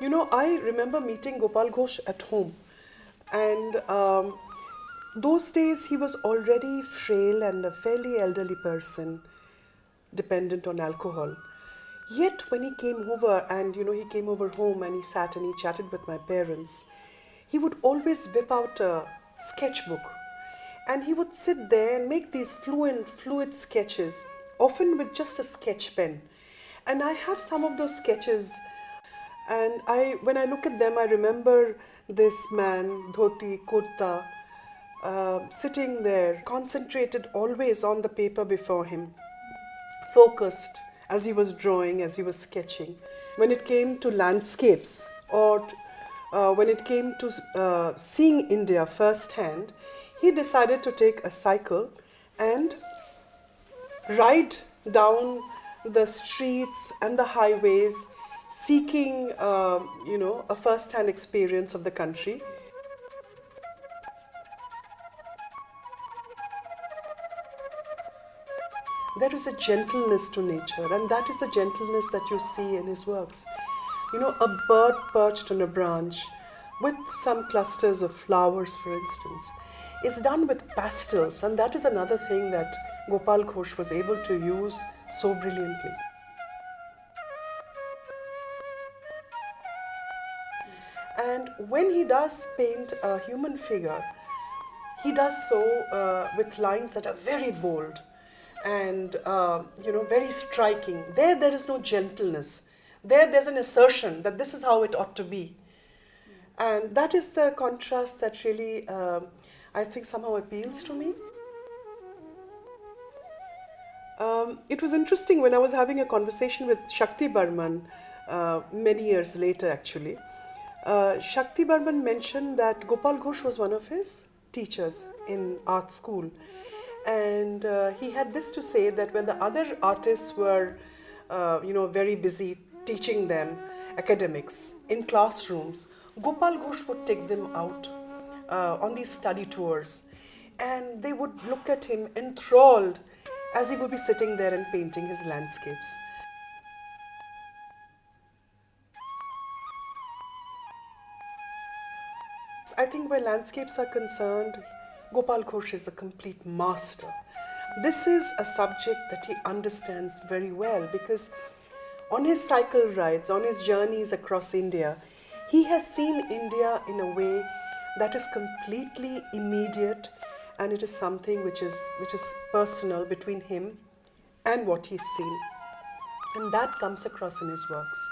I remember meeting Gopal Ghose at home, and those days he was already frail and a fairly elderly person, dependent on alcohol. Yet when he came over, and he came over home and he sat and he chatted with my parents, he would always whip out a sketchbook, and he would sit there and make these fluid sketches, often with just a sketch pen. And I have some of those sketches, and when I look at them, I remember this man, dhoti, kurta, sitting there, concentrated always on the paper before him, focused as he was drawing, as he was sketching. When it came to landscapes, or when it came to seeing India firsthand, he decided to take a cycle and ride down the streets and the highways, seeking, a first-hand experience of the country. There is a gentleness to nature, and that is the gentleness that you see in his works. A bird perched on a branch with some clusters of flowers, for instance, is done with pastels, and that is another thing that Gopal Ghose was able to use so brilliantly. And when he does paint a human figure, he does so with lines that are very bold and very striking. There is no gentleness. There's an assertion that this is how it ought to be. And that is the contrast that really, I think, somehow appeals to me. It was interesting when I was having a conversation with Shakti Barman many years later, actually. Shakti Barman mentioned that Gopal Ghose was one of his teachers in art school. And he had this to say, that when the other artists were, very busy teaching them academics in classrooms, Gopal Ghose would take them out on these study tours. And they would look at him enthralled as he would be sitting there and painting his landscapes. I think where landscapes are concerned, Gopal Ghose is a complete master. This is a subject that he understands very well, because on his cycle rides, on his journeys across India, he has seen India in a way that is completely immediate, and it is something which is personal between him and what he's seen. And that comes across in his works.